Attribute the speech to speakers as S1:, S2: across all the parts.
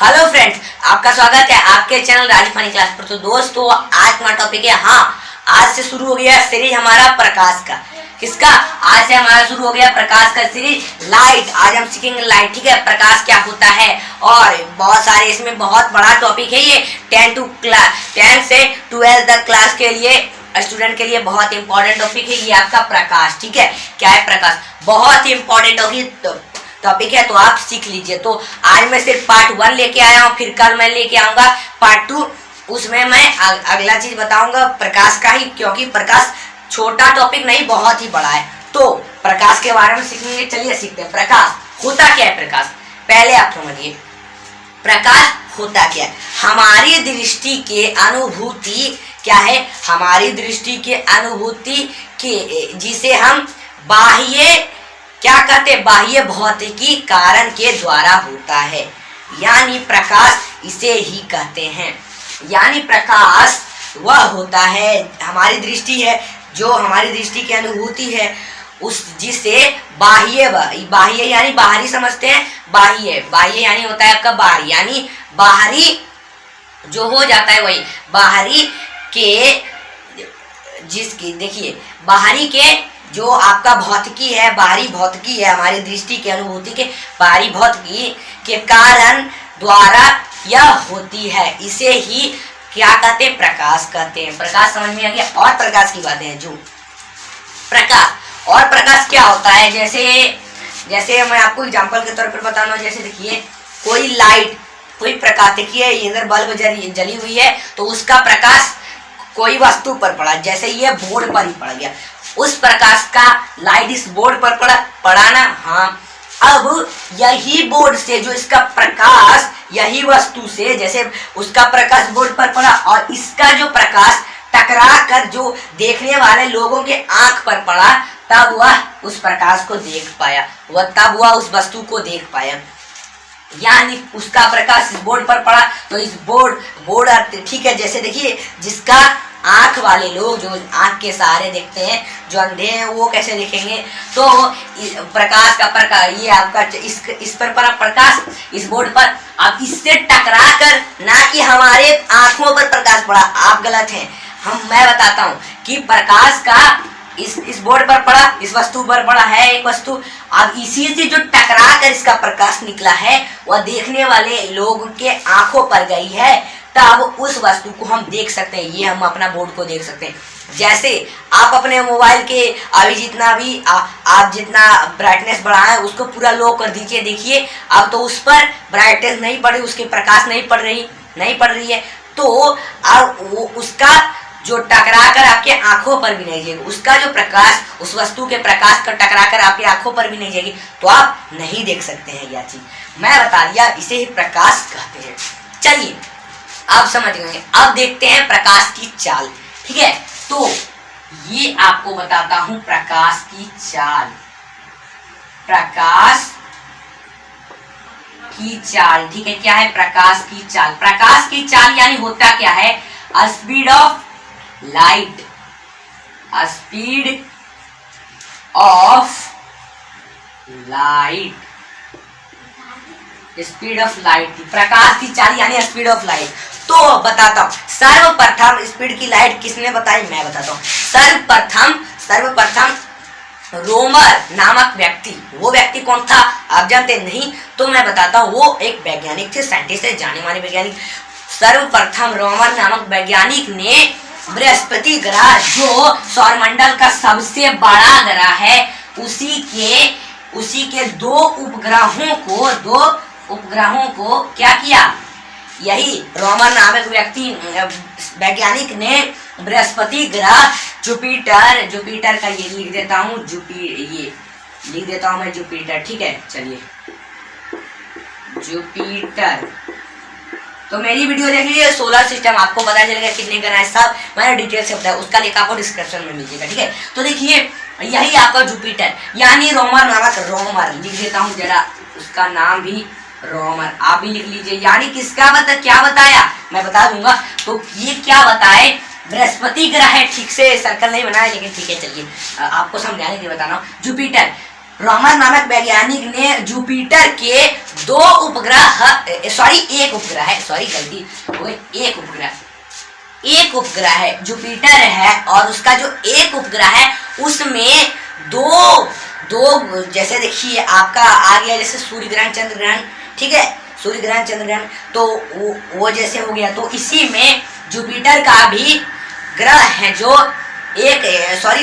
S1: Hello friends, आपका स्वागत है आपके चैनल राजू फनी क्लास पर। तो दोस्तों, आज हमारा टॉपिक है, आज से शुरू हो गया सीरीज हमारा प्रकाश का। किसका? आज से हमारा शुरू हो गया प्रकाश का सीरीज लाइट। आज हम सीखेंगे लाइट, ठीक है। प्रकाश क्या होता है और बहुत सारे, इसमें बहुत बड़ा टॉपिक है ये। 10 से 12 तक क्लास के लिए स्टूडेंट के लिए बहुत इंपॉर्टेंट टॉपिक है ये आपका प्रकाश, ठीक है। क्या है प्रकाश? बहुत ही इंपॉर्टेंट टॉपिक है, तो आप सीख लीजिए। तो आज मैं सिर्फ पार्ट 1 लेके आया हूँ, फिर कल मैं लेके आऊंगा पार्ट 2। उसमें मैं अगला चीज बताऊंगा प्रकाश का ही, क्योंकि प्रकाश छोटा टॉपिक नहीं, बहुत ही बड़ा है। तो प्रकाश के बारे में सीखेंगे। चलिए सीखते हैं। प्रकाश होता क्या है? प्रकाश पहले आप समझिए, प्रकाश होता क्या है। हमारी दृष्टि के अनुभूति क्या है? हमारी दृष्टि के अनुभूति के जिसे हम बाह्य क्या कहते? बाह्य भौतिकी कारण के द्वारा होता है, यानी प्रकाश इसे ही कहते हैं। यानी प्रकाश वह होता है, हमारी दृष्टि है, जो हमारी दृष्टि की अनुभूति है, उस जिसे बाह्य यानी बाहरी समझते हैं। बाह्य यानी होता है आपका बाहरी, यानी बाहरी जो हो जाता है वही बाहरी के, जिसकी देखिए बाहरी के जो आपका भौतिकी है, बाहरी भौतिकी है, हमारी दृष्टि के अनुभूति के बाहरी भौतिकी के कारण द्वारा यह होती है, इसे ही क्या कहते हैं? प्रकाश कहते हैं। प्रकाश समझ में आ गया। और प्रकाश की बातें हैं जो प्रकाश, और प्रकाश क्या होता है? जैसे मैं आपको एग्जांपल के तौर पर बताना, जैसे देखिए कोई लाइट, कोई प्रकाश, देखिए इधर बल्ब जली हुई है, तो उसका प्रकाश कोई वस्तु पर पड़ा, जैसे ये बोर्ड पर ही पड़ गया, उस प्रकाश का लाइट इस बोर्ड पर पड़ा ना। हाँ, अब यही बोर्ड से जो इसका प्रकाश, यही वस्तु से जैसे उसका प्रकाश बोर्ड पर पड़ा और इसका जो प्रकाश टकरा कर जो देखने वाले लोगों के आंख पर पड़ा, तब वह उस प्रकाश को देख पाया, तब वह उस वस्तु को देख पाया। यानी उसका प्रकाश इस बोर्ड पर पड़ा, तो इस बोर्ड ठीक है। जैसे देखिए जिसका आंख वाले लोग जो आंख के सहारे देखते हैं, जो अंधे हैं, वो कैसे देखेंगे? तो प्रकाश का प्रकाश, ये आपका इस पर पड़ा प्रकाश इस बोर्ड पर, अब इससे टकरा कर, ना कि हमारे आंखों पर प्रकाश पड़ा। आप गलत हैं। मैं बताता हूँ कि प्रकाश का इस बोर्ड पर पड़ा, इस वस्तु पर पड़ा है एक वस्तु, अब इसी से जो टकरा कर इसका प्रकाश निकला है, वह देखने वाले लोगों के आंखों पर गई है, तब उस वस्तु को हम देख सकते हैं। ये हम अपना बोर्ड को देख सकते हैं। जैसे आप अपने मोबाइल के अभी जितना भी आप जितना ब्राइटनेस बढ़ाएं, उसको पूरा लो कर दीजिए। देखिए अब तो उस पर ब्राइटनेस नहीं पड़ रही, उसके प्रकाश नहीं पड़ रही है, तो अब वो उसका जो टकरा कर आपके आंखों पर भी नहीं जाएगी, उसका जो प्रकाश, उस वस्तु के प्रकाश का टकरा कर आपकी आंखों पर भी नहीं जाएगी, तो आप नहीं देख सकते हैं। यह चीज मैं बता दिया, इसे ही प्रकाश कहते हैं। चलिए आप समझ गए। अब देखते हैं प्रकाश की चाल, ठीक है। तो ये आपको बताता हूं प्रकाश की चाल। प्रकाश की चाल, ठीक है। क्या है प्रकाश की चाल? प्रकाश की चाल यानी होता क्या है? Speed of light, speed of light, speed of light. प्रकाश की चाल यानी स्पीड ऑफ लाइट। तो बताता हूं, सर्वप्रथम स्पीड की लाइट किसने बताई? मैं बताता हूं। सर्वप्रथम रोमर नामक व्यक्ति, वो व्यक्ति कौन था आप जानते नहीं? तो मैं बताता हूं, वो एक वैज्ञानिक थे, साइंटिस्ट है, जाने माने वैज्ञानिक। सर्वप्रथम रोमर नामक वैज्ञानिक ने बृहस्पति ग्रह, जो सौरमंडल का सबसे बड़ा ग्रह है, उसी के दो उपग्रहों को क्या किया? यही रोमर नामक व्यक्ति वैज्ञानिक ने बृहस्पति ग्रह, जुपिटर का ये लिख देता हूँ, ये लिख देता हूँ मैं जुपिटर, ठीक है। चलिए जुपिटर। तो मेरी वीडियो देख लीजिए, सोलर सिस्टम, आपको पता चलेगा कितने ग्रह है, सब मैंने डिटेल से बताया, उसका लिंक आपको डिस्क्रिप्शन में मिलेगा, ठीक है। तो देखिए यही आपका जुपिटर यानी रोमर नामक, रोमर लिख देता हूँ जरा, उसका नाम भी रोमर, आप भी लिख लीजिए। यानी किसका क्या बताया मैं बता दूंगा। तो ये क्या बताए? बृहस्पति ग्रह है, ठीक से सर्कल नहीं बनाया, लेकिन ठीक है। चलिए आपको समझाने के लिए बताना। जुपिटर रोमन नामक वैज्ञानिक ने जुपिटर के दो उपग्रह एक उपग्रह है, गलती वो एक उपग्रह है, जुपिटर है और उसका जो एक उपग्रह है उसमें दो जैसे देखिए आपका आ गया जैसे सूर्य ग्रहण चंद्र ग्रहण, ठीक है, सूर्य ग्रहण चंद्र ग्रहण, तो वो जैसे हो गया, तो इसी में जुपिटर का भी ग्रह है जो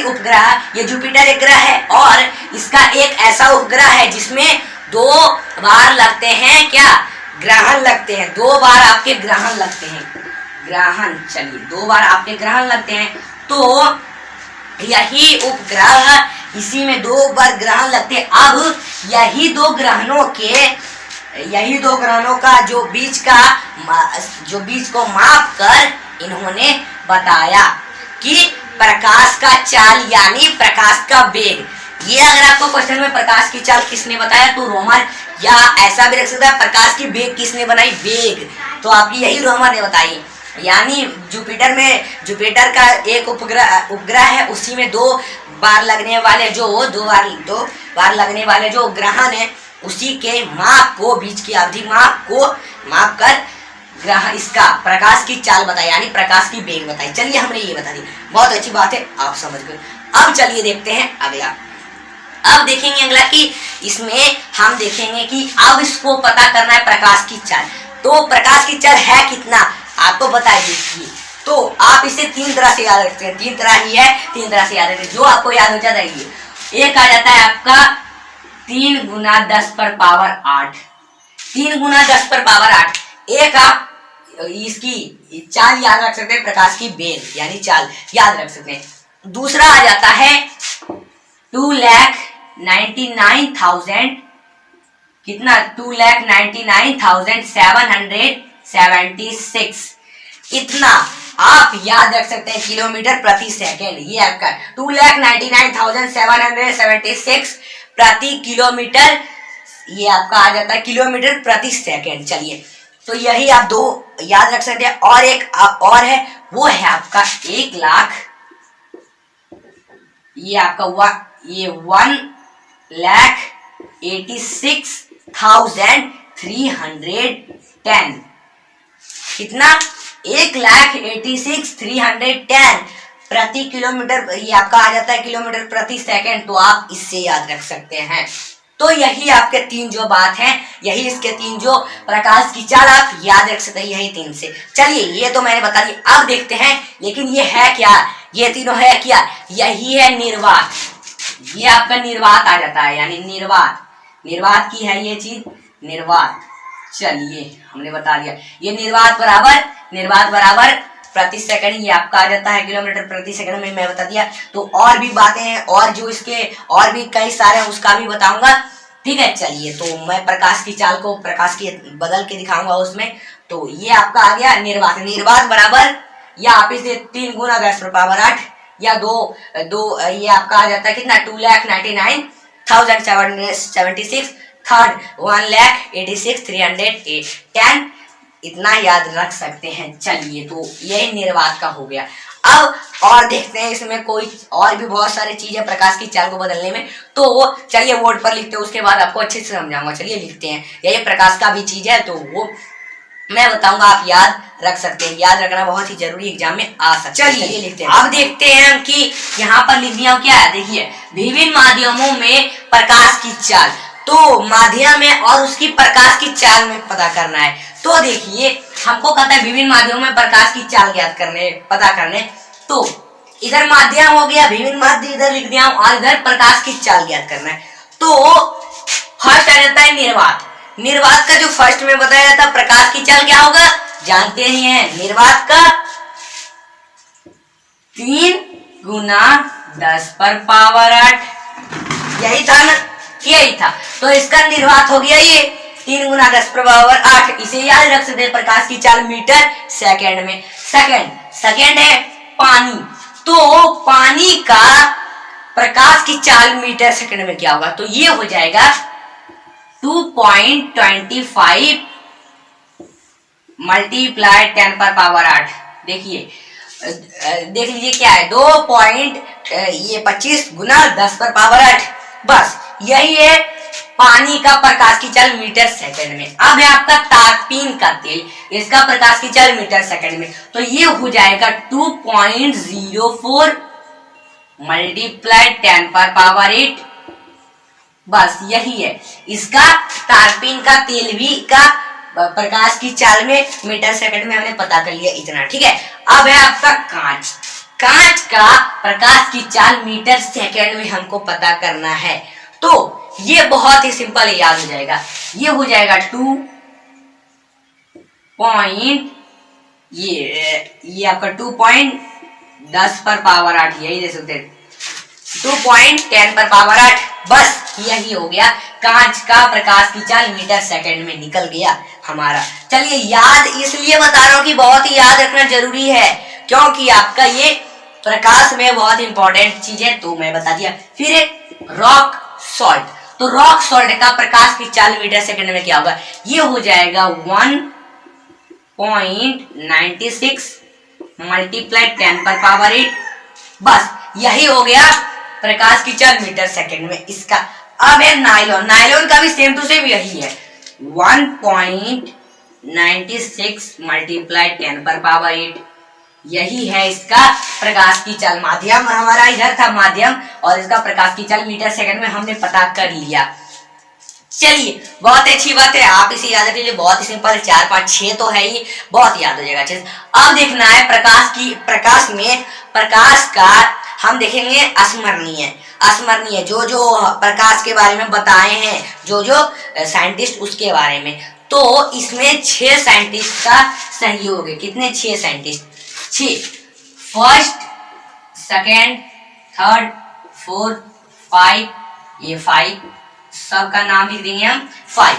S1: उपग्रह, ये जुपिटर एक ग्रह है और इसका एक ऐसा उपग्रह है जिसमें 2 बार लगते हैं, क्या ग्रहण लगते हैं, 2 बार आपके ग्रहण लगते हैं, ग्रहण, चलिए 2 बार आपके ग्रहण लगते हैं। तो यही उपग्रह, इसी में 2 बार ग्रहण लगते हैं। अब यही दो ग्रहणों का जो बीच को माप कर इन्होंने बताया कि प्रकाश का चाल यानी प्रकाश का वेग, ये अगर आपको क्वेश्चन में प्रकाश की चाल किसने बताया तो रोमन, या ऐसा भी रख सकता है प्रकाश की वेग किसने बनाई, वेग, तो आपकी यही रोमन ने बताई। यानी जुपिटर का एक उपग्रह है, उसी में 2 बार लगने वाले जो ग्रहण है उसी के माप को, बीच की अवधि माप को माप कर ग्रह इसका प्रकाश की चाल बताई यानी प्रकाश की वेग बताई। चलिए हमने ये बता दी, बहुत अच्छी बात है, आप समझ गए। अब चलिए देखते हैं अगला। अब देखेंगे अगला कि इसमें हम देखेंगे कि अब इसको पता करना है प्रकाश की चाल। तो प्रकाश की चाल है कितना आपको बता दीजिए, तो आप इसे 3 तरह से याद रखते हैं, 3 तरह ही है, 3 तरह से याद रखते हैं, जो आपको याद हो जाता है। एक आ जाता है आपका 3 × 10⁻8, 3 × 10⁻8। एक आप इसकी चाल याद रख सकते हैं, प्रकाश की वेग यानी चाल याद रख सकते हैं। दूसरा आ जाता है 2,99,000 कितना, 2,99,776, इतना आप याद रख सकते हैं किलोमीटर प्रति सेकंड। ये आपका 2,99,776 प्रति किलोमीटर, ये आपका आ जाता है किलोमीटर प्रति सेकंड। चलिए, तो यही आप 2 याद रख सकते हैं। और एक और है, वो है आपका 1,00,000, ये आपका 1,86,310 कितना, 1,86,310 प्रति किलोमीटर, ये आपका आ जाता है किलोमीटर प्रति सेकंड। तो आप इससे याद रख सकते हैं। तो यही आपके 3 जो बात हैं, यही इसके 3 जो प्रकाश की चाल आप याद रख सकते हैं, यही 3 से। चलिए, ये तो मैंने बता दिया। अब देखते हैं, लेकिन ये है क्या, ये तीनों है क्या, यही है निर्वात। ये आपका निर्वात आ जाता है, यानी निर्वात की है ये चीज, निर्वात। चलिए, हमने बता दिया, ये निर्वात बराबर प्रति सेकंड, ये आपका आ जाता है किलोमीटर प्रति सेकंड में, मैं बता दिया। तो और भी बातें हैं, और जो इसके और भी कई सारे हैं उसका भी बताऊंगा, ठीक है। चलिए, तो मैं प्रकाश की चाल को प्रकाश की बदल के दिखाऊंगा उसमें। तो ये आपका आ गया निर्वात बराबर, या आप इसे 3 × 10⁻8 या 2 ये आपका आ जाता है कितना, 2,99,776, थर्ड 1,86,310, इतना याद रख सकते हैं। चलिए, तो यही निर्वात का हो गया। अब और देखते हैं, इसमें कोई और भी बहुत सारी चीजें प्रकाश की चाल को बदलने में। तो चलिए बोर्ड पर लिखते हैं, उसके बाद आपको अच्छे से समझाऊंगा। चलिए लिखते हैं, यही प्रकाश का भी चीज है, तो वो मैं बताऊंगा, आप याद रख सकते हैं। याद रखना बहुत ही जरूरी, एग्जाम में आ सकता है। चलिए लिखते हैं। अब देखते हैं कि यहाँ पर लिख दिया क्या है, देखिए, विभिन्न माध्यमों में प्रकाश की चाल। तो माध्यम में और उसकी प्रकाश की चाल में पता करना है। तो देखिए, हमको कहता है विभिन्न माध्यमों में प्रकाश की चाल ज्ञात करने, पता करने। तो इधर माध्यम हो गया, विभिन्न माध्यम इधर लिख दिया, और इधर प्रकाश की चाल ज्ञात करना है। तो फर्स्ट आ जाता है निर्वात का जो फर्स्ट में बताया जाता है प्रकाश की चाल क्या होगा, जानते ही हैं, निर्वात का 3 × 10⁻8, यही था ना, यही था। तो इसका निर्वात हो गया ये 3 × 10⁻8। इसे याद रख सकते हैं, प्रकाश की चाल मीटर सेकंड में। सेकंड है पानी, तो पानी का प्रकाश की चाल मीटर सेकंड में क्या होगा, तो ये हो जाएगा 2.25 मल्टीप्लाई 10⁻8। देखिए, देख लीजिए क्या है, 2.25 × 10⁻8, बस यही है पानी का प्रकाश की चाल मीटर सेकंड में। अब है आपका तारपीन का तेल, इसका प्रकाश की चाल मीटर सेकंड में, तो ये हो जाएगा 2.04 मल्टीप्लाई 10⁻⁸। बस यही है इसका तारपीन का तेल भी का प्रकाश की चाल में मीटर सेकंड में हमने पता कर लिया इतना, ठीक है। अब है आपका कांच, कांच का प्रकाश की चाल मीटर सेकंड में हमको पता करना है, तो ये बहुत ही सिंपल याद हो जाएगा। ये हो जाएगा 2 पॉइंट ये आपका 2.10⁻8 यही दे सकते 2.10⁻8। बस यही हो गया, कांच का प्रकाश की चाल मीटर सेकंड में निकल गया हमारा। चलिए याद इसलिए बता रहा हूँ कि बहुत ही याद रखना जरूरी है, क्योंकि आपका ये प्रकाश में बहुत इंपॉर्टेंट चीज है, तो मैं बता दिया। फिर रॉक सॉल्ट, तो रॉक सॉल्ट का प्रकाश की चाल मीटर सेकंड में क्या होगा, ये हो जाएगा 1.96 मल्टीप्लाई 10⁻8। बस यही हो गया प्रकाश की चाल मीटर सेकंड में इसका। अब है नायलॉन, नायलॉन का भी सेम टू सेम यही है 1.96 मल्टीप्लाई 10⁻8, यही है इसका प्रकाश की चाल। माध्यम हमारा इधर था माध्यम, और इसका प्रकाश की चाल मीटर सेकंड में हमने पता कर लिया। चलिए बहुत अच्छी बात है, आप इसे याद रखिए, बहुत ही सिंपल, 4 5 6 तो है ही, बहुत याद हो जाएगा अच्छे से। अब देखना है प्रकाश में प्रकाश का हम देखेंगे अस्मरणीय, अस्मरणीय जो जो प्रकाश के बारे में बताए हैं जो जो साइंटिस्ट उसके बारे में, तो इसमें 6 साइंटिस्ट का सहयोग है। कितने? 6 scientist, 6, first, second, third, fourth, 5, ये 5 सबका नाम लिख देंगे हम 5,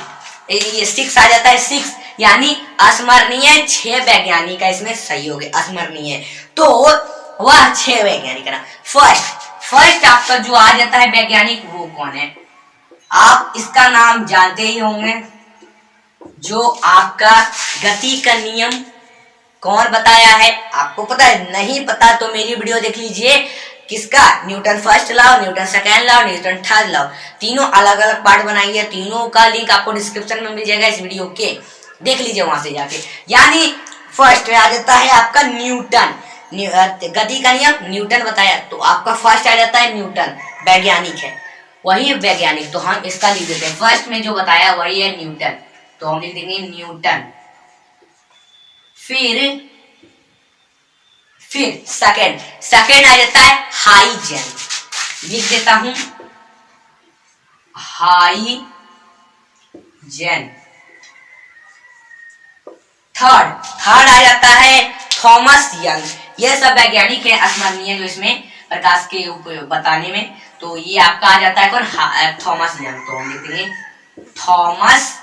S1: ये 6 आ जाता है 6, यानी अस्मरणीय 6 वैज्ञानिक का इसमें सहयोग है, अस्मरणीय। तो वह 6 वैज्ञानिक ना, फर्स्ट आपका जो आ जाता है वैज्ञानिक, वो कौन है? आप इसका नाम जानते ही होंगे, जो आपका गति का नियम कौन बताया है? आपको पता है? नहीं पता तो मेरी वीडियो देख लीजिए। किसका? न्यूटन फर्स्ट लाओ, न्यूटन सेकेंड लाओ, न्यूटन थर्ड लाओ, तीनों अलग अलग पार्ट बनाइए, तीनों का लिंक आपको डिस्क्रिप्शन में मिल जाएगा इस वीडियो के, देख लीजिए वहां से जाके। यानी फर्स्ट आ जाता है आपका न्यूटन, गति का नियम न्यूटन बताया, तो आपका फर्स्ट आ जाता है न्यूटन, वैज्ञानिक है वही वैज्ञानिक, तो हम इसका लिख देते हैं। फर्स्ट में जो बताया वही है न्यूटन, तो हम लिख देंगे न्यूटन। फिर सेकेंड आ जाता है हाइजेन, लिख देता हूं हाइजेन। थर्ड आ जाता है थॉमस यंग, ये सब वैज्ञानिक है अस्मरणीय जो इसमें प्रकाश के बताने में, तो ये आपका आ जाता है कौन? थॉमस यंग, तो हम लिख देंगे थॉमस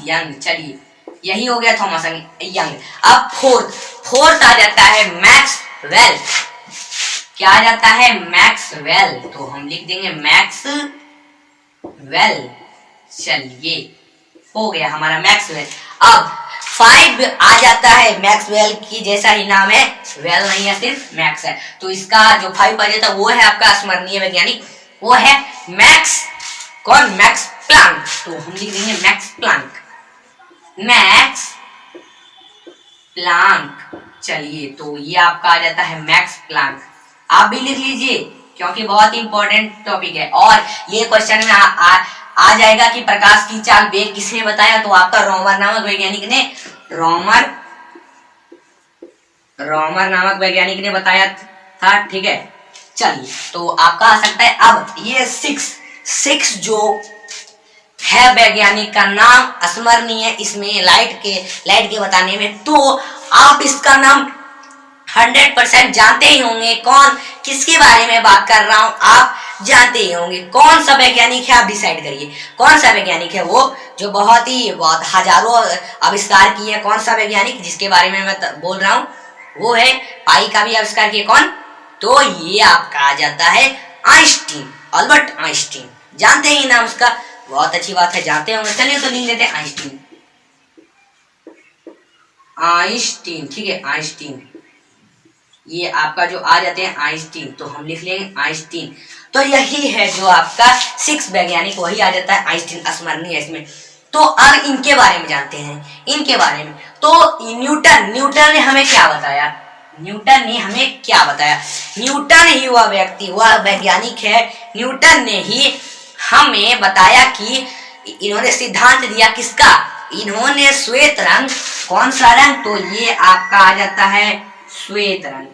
S1: यंग। चलिए यही हो गया थॉमस यंग। अब फोर्थ आ जाता है मैक्सवेल, क्या आ जाता है? मैक्सवेल, तो हम लिख देंगे मैक्सवेल। चलिए हो गया हमारा मैक्सवेल। अब 5 आ जाता है मैक्सवेल की जैसा ही नाम है, वेल नहीं है, सिर्फ मैक्स है, तो इसका जो 5 आ जाता है वो है आपका स्मरणीय वैज्ञानिक, वो है मैक्स प्लांक, तो हम लिख देंगे मैक्स प्लांक। चलिए तो ये आपका आ जाता है मैक्स प्लांक, आप भी लिख लीजिए क्योंकि बहुत इंपॉर्टेंट टॉपिक है, और ये क्वेश्चन में आ जाएगा कि प्रकाश की चाल वेग किसने बताया, तो आपका रोमर नामक वैज्ञानिक ने रोमर नामक वैज्ञानिक ने बताया था, ठीक है। चलिए तो आपका आ सकता है। अब ये 6 जो है वैज्ञानिक का नाम अस्मरणीय इसमें लाइट के बताने में, तो आप इसका नाम 100% जानते ही होंगे। कौन किसके बारे में बात कर रहा हूं आप जानते ही होंगे। कौन सा वैज्ञानिक है आप डिसाइड करिए, कौन सा वैज्ञानिक है वो जो बहुत हजारों आविष्कार किए। कौन सा वैज्ञानिक जिसके बारे में मैं बोल रहा हूँ वो है पाई का भी आविष्कार किया। कौन? तो ये आपका आ जाता है आइंस्टीन, अल्बर्ट आइंस्टीन। जानते ही नाम उसका, बहुत अच्छी बात है, जानते होंगे। चलिए तो लिख लेते हैं आइंस्टीन, ठीक है आइंस्टीन। ये आपका जो आ जाते हैं आइंस्टीन, तो हम लिख लेंगे आइंस्टीन। तो यही है जो आपका 6 वैज्ञानिक, वही आ जाता है आइंस्टीन, स्मरणीय है इसमें। तो अब इनके बारे में जानते हैं, इनके बारे में। तो न्यूटन ने हमें क्या बताया, न्यूटन ने हमें क्या बताया, न्यूटन ही वह व्यक्ति, वह वैज्ञानिक है, न्यूटन ने ही हमें बताया कि इन्होंने सिद्धांत दिया किसका, इन्होंने श्वेत रंग, कौन सा रंग, तो ये आपका आ जाता है श्वेत रंग,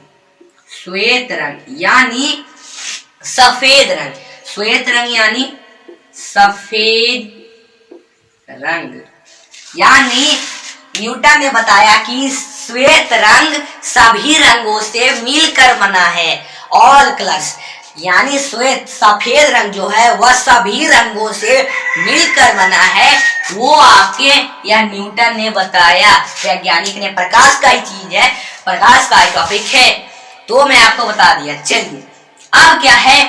S1: श्वेत रंग यानी सफेद रंग, श्वेत रंग यानी सफेद रंग, यानी न्यूटन ने बताया कि श्वेत रंग सभी रंगों से मिलकर बना है, ऑल कलर्स, यानी श्वेत सफेद रंग जो है वह सभी रंगों से मिलकर बना है, वो आपके यह न्यूटन ने बताया, वैज्ञानिक ने, प्रकाश का ही चीज है, प्रकाश का टॉपिक है, तो मैं आपको बता दिया। चलिए अब क्या है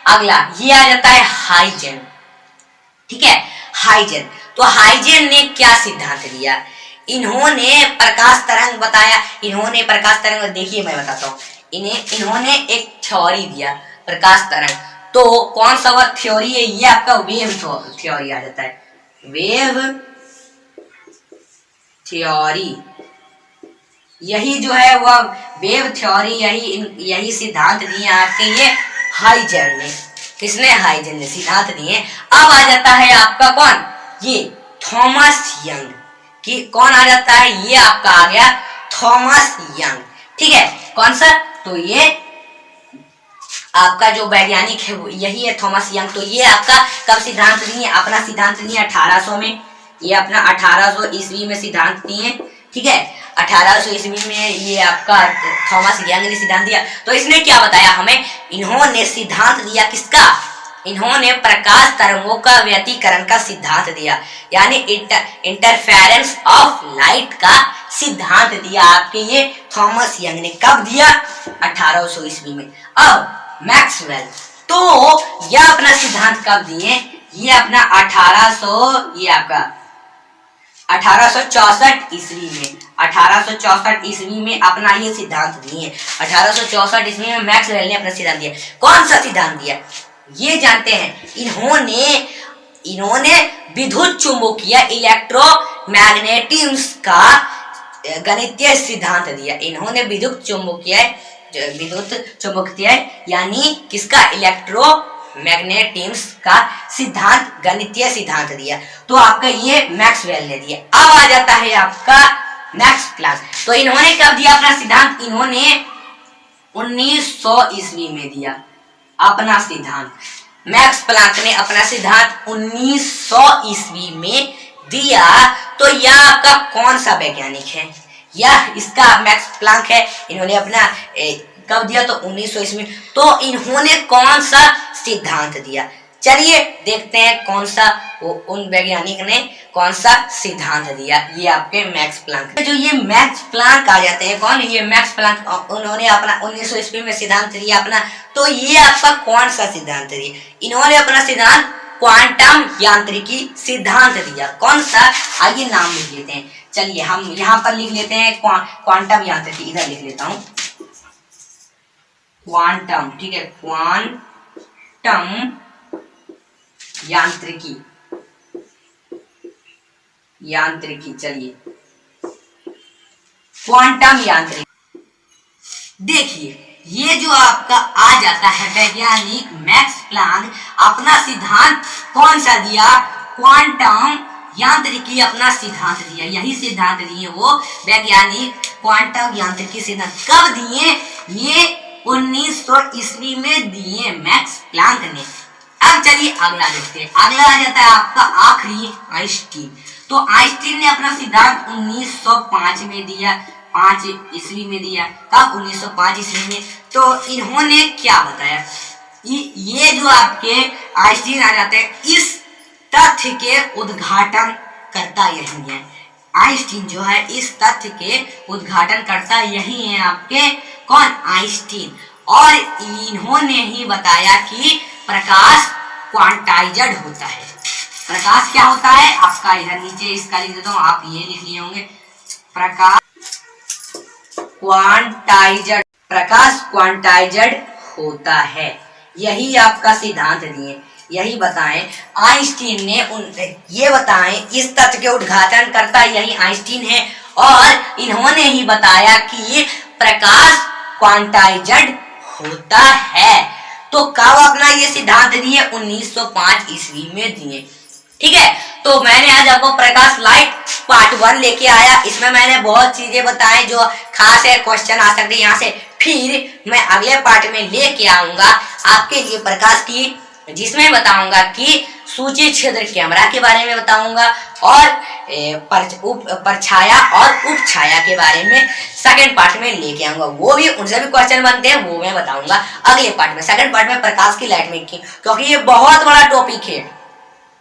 S1: अगला, ये आ जाता है हाइजेन, ठीक है, हाइजेन। तो हाइजेन ने क्या सिद्धांत दिया, इन्होंने प्रकाश तरंग बताया, इन्होंने प्रकाश तरंग, देखिए मैं बताता हूँ, इन्होंने एक थ्योरी दिया प्रकाश तरंग, तो कौन सा वह थ्योरी है, ये आपका वेव थ्योरी आ जाता है, वेव थ्योरी, यही जो है वह वेव थ्योरी, यही सिद्धांत दिए आपके ये हाइजेन ने, किसने, हाइजेन ने सिद्धांत दिए। अब आ जाता है आपका कौन, ये थॉमस यंग, कि कौन आ जाता है, ये आपका आ गया थॉमस यंग, ठीक है, कौन सा, तो ये आपका जो वैज्ञानिक है वो यही है थॉमस यंग। तो ये आपका कब सिद्धांत दिए, अपना सिद्धांत दिए 1800 में, ये अपना 1800 ईस्वी में सिद्धांत दिए, ठीक है, 1800 ईस्वी में ये आपका थॉमस यंग ने सिद्धांत दिया। तो इसने क्या बताया हमें, इन्होंने सिद्धांत दिया किसका, इन्होंने प्रकाश तरंगों का व्यतिकरण का सिद्धांत दिया, यानी इंटरफेरेंस ऑफ लाइट का सिद्धांत दिया आपके ये थॉमस यंग ने, कब दिया, 1800 ईस्वी में। अब मैक्सवेल, तो यह अपना सिद्धांत कब दिए, ये अपना 1800, ये आपका 1864 ईस्वी में, 1864 ईस्वी में अपना ये सिद्धांत दिए, 1864 ईस्वी में मैक्सवेल ने अपना सिद्धांत दिया। कौन सा सिद्धांत दिया, ये जानते हैं, इन्होंने विद्युत चुंबकीय इलेक्ट्रोमैग्नेटिज्म का गणितीय सिद्धांत दिया, इन्होंने विद्युत चुंबकीय यानी किसका, इलेक्ट्रोमैग्नेटिज्म का सिद्धांत, गणितीय सिद्धांत दिया, तो आपका ये मैक्सवेल ने दिया। अब आ जाता है आपका मैक्स प्लैंक, तो इन्होंने कब दिया अपना सिद्धांत, इन्होंने 1900 ईस्वी में दिया अपना सिद्धांत, मैक्स प्लैंक ने अपना सिद्धांत 1900 ईस्वी में दिया। तो यह आपका कौन सा वैज्ञानिक है, यह इसका मैक्स प्लैंक है, इन्होंने अपना कब दिया, तो 1900 ईस्वी। तो इन्होंने कौन सा सिद्धांत दिया, चलिए देखते हैं कौन सा, उन वैज्ञानिक ने कौन सा सिद्धांत दिया, ये आपके मैक्स प्लैंक। जो ये मैक्स प्लैंक आ जाते हैं, कौन, ये मैक्स प्लैंक, उन्होंने अपना 1900 ईस्वी में सिद्धांत दिया अपना, तो ये आपका कौन सा सिद्धांत दिया, इन्होंने अपना सिद्धांत क्वांटम यांत्रिकी सिद्धांत दिया, कौन सा, आइए नाम लिख लेते हैं, चलिए हम यहाँ पर लिख लेते हैं क्वांटम यांत्रिकी, इधर लिख लेता हूँ क्वांटम, ठीक है, क्वांटम यांत्रिकी, चलिए क्वांटम यांत्रिकी। देखिए ये जो आपका आ जाता है वैज्ञानिक मैक्स प्लैंक, अपना सिद्धांत कौन सा दिया, क्वांटम यांत्रिकी अपना सिद्धांत दिया, यही सिद्धांत दिए वो वैज्ञानिक क्वांटम यांत्रिकी सिद्धांत, कब दिए, ये 1900 ईस्वी में दिए मैक्स प्लैंक ने। अब चलिए अगला देखते हैं, अगला आ जाता है आपका आखिरी आइंस्टीन। तो आइंस्टीन ने अपना सिद्धांत 1905 में दिया, 5 ईस्वी में दिया, कब, 1905 ईस्वी में। तो इन्होंने क्या बताया, ये जो आपके आइंस्टीन आ जाते हैं, इस तथ्य के उद्घाटन करता यही है, आइंस्टीन जो है इस तथ्य के उद्घाटन करता यही है आपके कौन, आइंस्टीन, और इन्होंने ही बताया कि प्रकाश क्वांटाइज्ड होता है, प्रकाश क्या होता है आपका, इधर नीचे इसका लिख देता हूँ, आप ये लिख लिए होंगे, प्रकाश क्वांटाइज्ड, प्रकाश क्वांटाइज्ड होता है, यही आपका सिद्धांत दिए, यही बताएं आइंस्टीन ने ये बताएं इस तथ्य के उद्घाटन करता यही आइंस्टीन है और इन्होंने ही बताया कि प्रकाश क्वांटाइज्ड होता है। तो कब अपना ये सिद्धांत दिए? 1905 ईस्वी में दिए। ठीक है, तो मैंने आज आपको प्रकाश लाइट पार्ट 1 लेके आया। इसमें मैंने बहुत चीजें बताई जो खास है, क्वेश्चन आ सकते हैं यहाँ से। फिर मैं अगले पार्ट में लेके आऊंगा आपके लिए प्रकाश की, जिसमें बताऊंगा कि सूची छिद्र कैमरा के बारे में बताऊंगा और परछाया और उपछाया के बारे में सेकंड पार्ट में लेके आऊंगा। वो भी उनसे भी क्वेश्चन बनते हैं, वो मैं बताऊंगा अगले पार्ट में। सेकंड पार्ट में प्रकाश की लाइट मेकिंग, क्योंकि ये बहुत बड़ा टॉपिक है।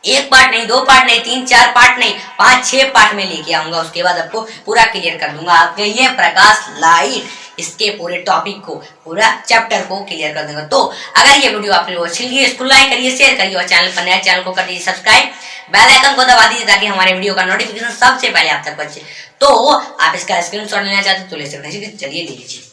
S1: एक पार्ट नहीं, 2 पार्ट नहीं, 3 4 पार्ट नहीं, 5 6 पार्ट में लेके आऊंगा। उसके बाद आपको पूरा क्लियर कर दूंगा आपके ये प्रकाश लाइट, इसके पूरे टॉपिक को, पूरा चैप्टर को क्लियर कर दूंगा। तो अगर ये वीडियो आप लोगों को अच्छी लगी, इसको लाइक करिए, शेयर करिए और चैनल पर नया चैनल को कर दीजिए सब्सक्राइब, बेल आइकन को दबा दीजिए ताकि हमारे वीडियो का नोटिफिकेशन सबसे पहले आप तक पहुंचे। तो आप इसका स्क्रीनशॉट लेना चाहते तो ले सकते हैं। चलिए ले लीजिए।